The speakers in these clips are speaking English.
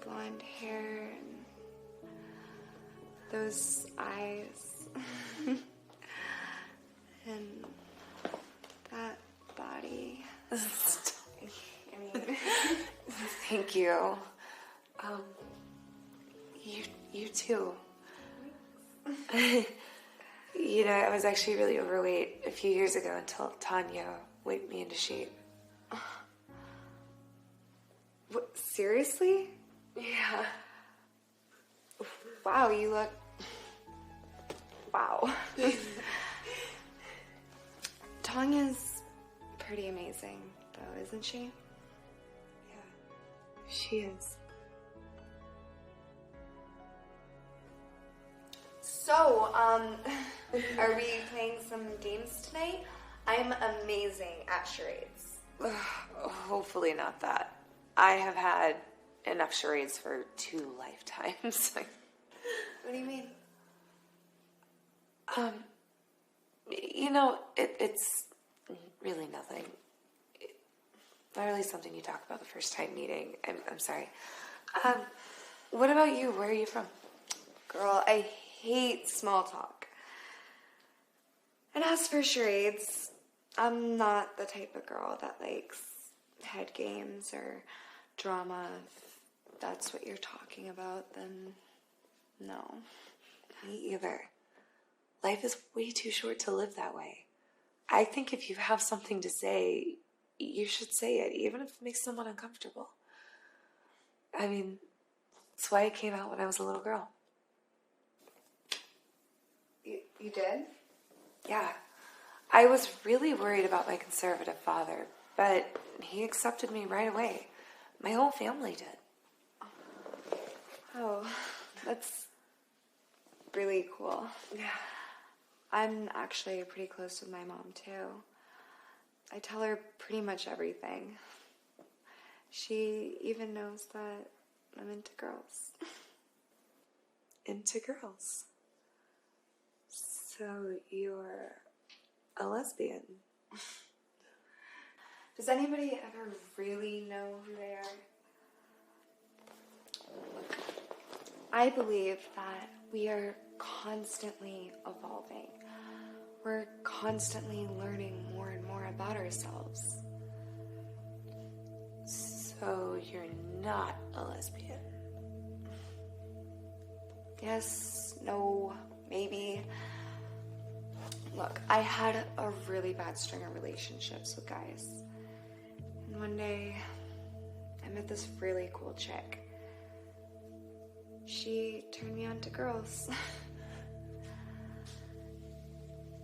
blonde hair and those eyes and that body. I mean, thank you. You too. You know, I was actually really overweight a few years ago until Tanya whipped me into shape. What, seriously? Yeah. Wow, you look... Wow. Tanya's pretty amazing, though, isn't she? Yeah, she is. So, are we playing some games tonight? I'm amazing at charades. Hopefully not that. I have had enough charades for 2 lifetimes. What do you mean? You know, it's really nothing. Not really something you talk about the first time meeting. I'm sorry. What about you? Where are you from? Girl, I hate small talk. And as for charades, I'm not the type of girl that likes head games or drama. If that's what you're talking about, then no. Me either. Life is way too short to live that way. I think if you have something to say, you should say it, even if it makes someone uncomfortable. I mean, that's why it came out when I was a little girl. You did? Yeah. I was really worried about my conservative father, but he accepted me right away. My whole family did. Oh, that's really cool. Yeah. I'm actually pretty close with my mom, too. I tell her pretty much everything. She even knows that I'm into girls. Into girls? So you're a lesbian? Does anybody ever really know who they are? I believe that we are constantly evolving. We're constantly learning more and more about ourselves. So you're not a lesbian? Yes, no, maybe. Look, I had a really bad string of relationships with guys. And one day, I met this really cool chick. She turned me on to girls.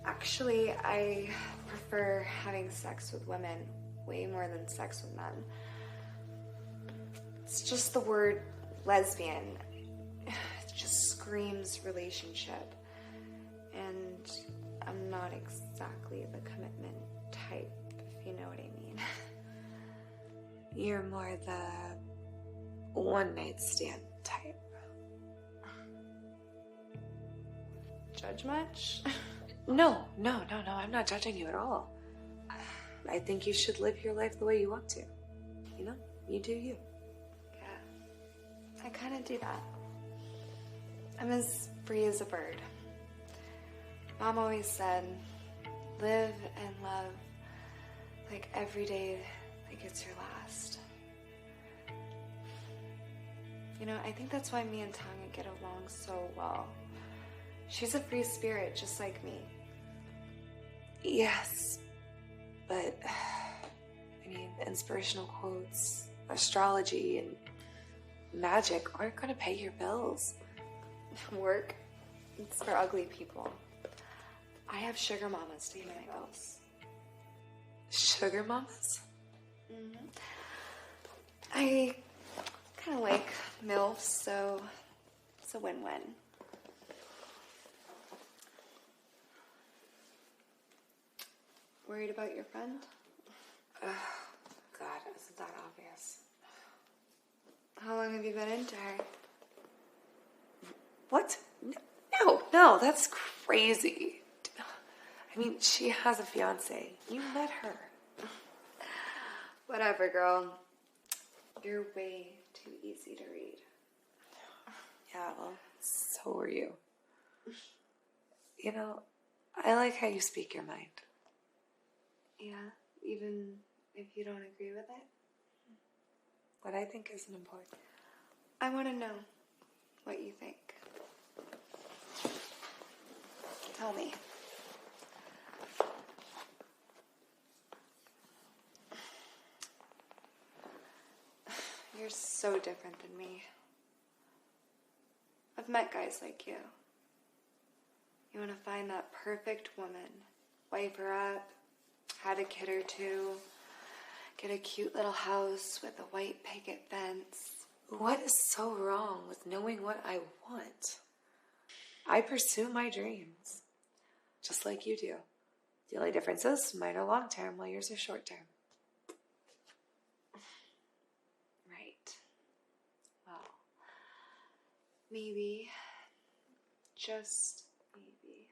Actually, I prefer having sex with women way more than sex with men. It's just the word lesbian. It just screams relationship. And I'm not exactly the commitment type, if you know what I mean. You're more the one-night stand type. Judge much? No, I'm not judging you at all. I think you should live your life the way you want to. You know, you do you. Yeah, I kind of do that. I'm as free as a bird. Mom always said, live and love like every day like it's your last. You know, I think that's why me and Tanya get along so well. She's a free spirit, just like me. Yes, but, I mean, inspirational quotes, astrology, and magic aren't going to pay your bills. Work, it's for ugly people. I have sugar mamas to pay my bills. Sugar mamas? Mm-hmm. I kind of like MILFs, so it's a win-win. Worried about your friend? God, isn't that obvious? How long have you been into her? What? No, that's crazy. I mean, she has a fiance. You met her. Whatever, girl. You're way too easy to read. Yeah, well, so were you. You know, I like how you speak your mind. Yeah, even if you don't agree with it? What I think isn't important. I want to know what you think. Tell me. You're so different than me. I've met guys like you. You want to find that perfect woman, wife her up, had a kid or two, get a cute little house with a white picket fence. What is so wrong with knowing what I want? I pursue my dreams, just like you do. The only difference is mine are long term while yours are short term. Right. Well, maybe, just maybe,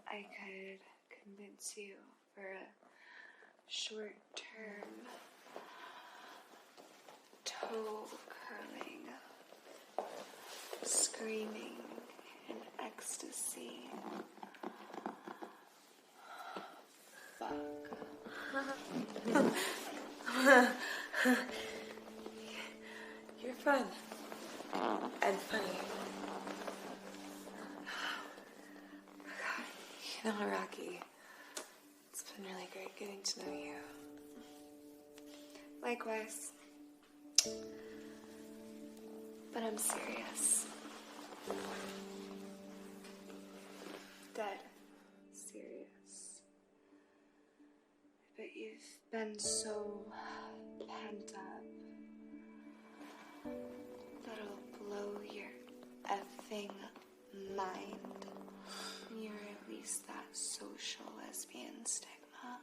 I could convince you for a short term toe curling, screaming in ecstasy. Fuck. You're fun. And funny. You know, Rocky, it's been really great getting to know you. Likewise. But I'm serious. Dead serious. But you've been so pent up that it'll blow your effing mind. You're at least that social lesbian stigma.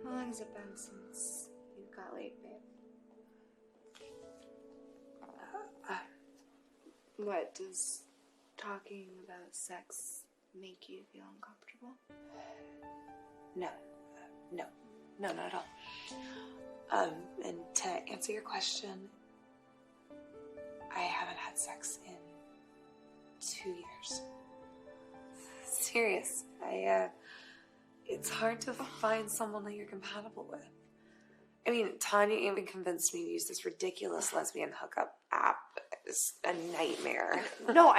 How long has it been since you got laid, babe? What, does talking about sex make you feel uncomfortable? No, not at all. And to answer your question, I haven't had sex in 2 years. Serious. It's hard to find someone that you're compatible with. I mean, Tanya even convinced me to use this ridiculous lesbian hookup app. It's a nightmare. No,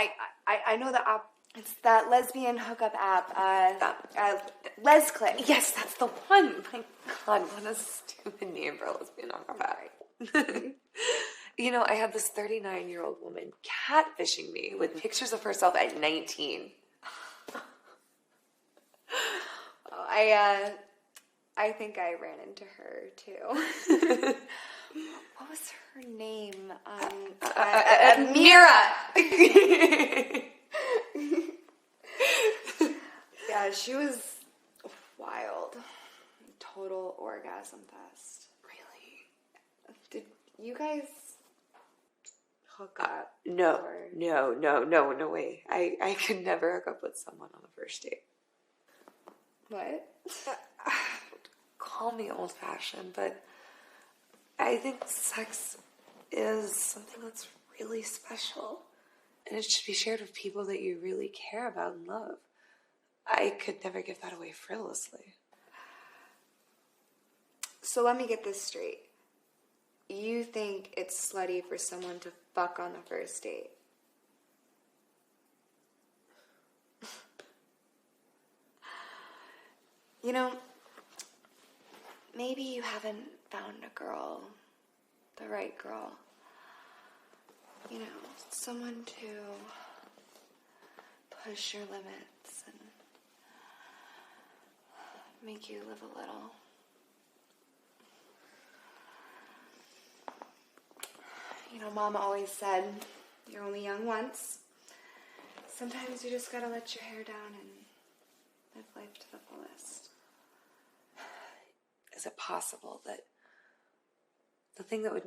I know the app. It's that lesbian hookup app. LesClick. Yes, that's the one. My God, what a stupid name for a lesbian hookup app. You know, I had this 39-year-old woman catfishing me with pictures of herself at 19. I think I ran into her too. What was her name? Mira. Yeah, she was wild. Total orgasm fest. Really? Did you guys hook up? No way. I could never hook up with someone on a first date. What? Call me old-fashioned, but I think sex is something that's really special. And it should be shared with people that you really care about and love. I could never give that away frivolously. So let me get this straight. You think it's slutty for someone to fuck on the first date? You know, maybe you haven't found a girl, the right girl. You know, someone to push your limits and make you live a little. You know, Mama always said, you're only young once. Sometimes you just gotta let your hair down and live life to the fullest. Is it possible that the thing that would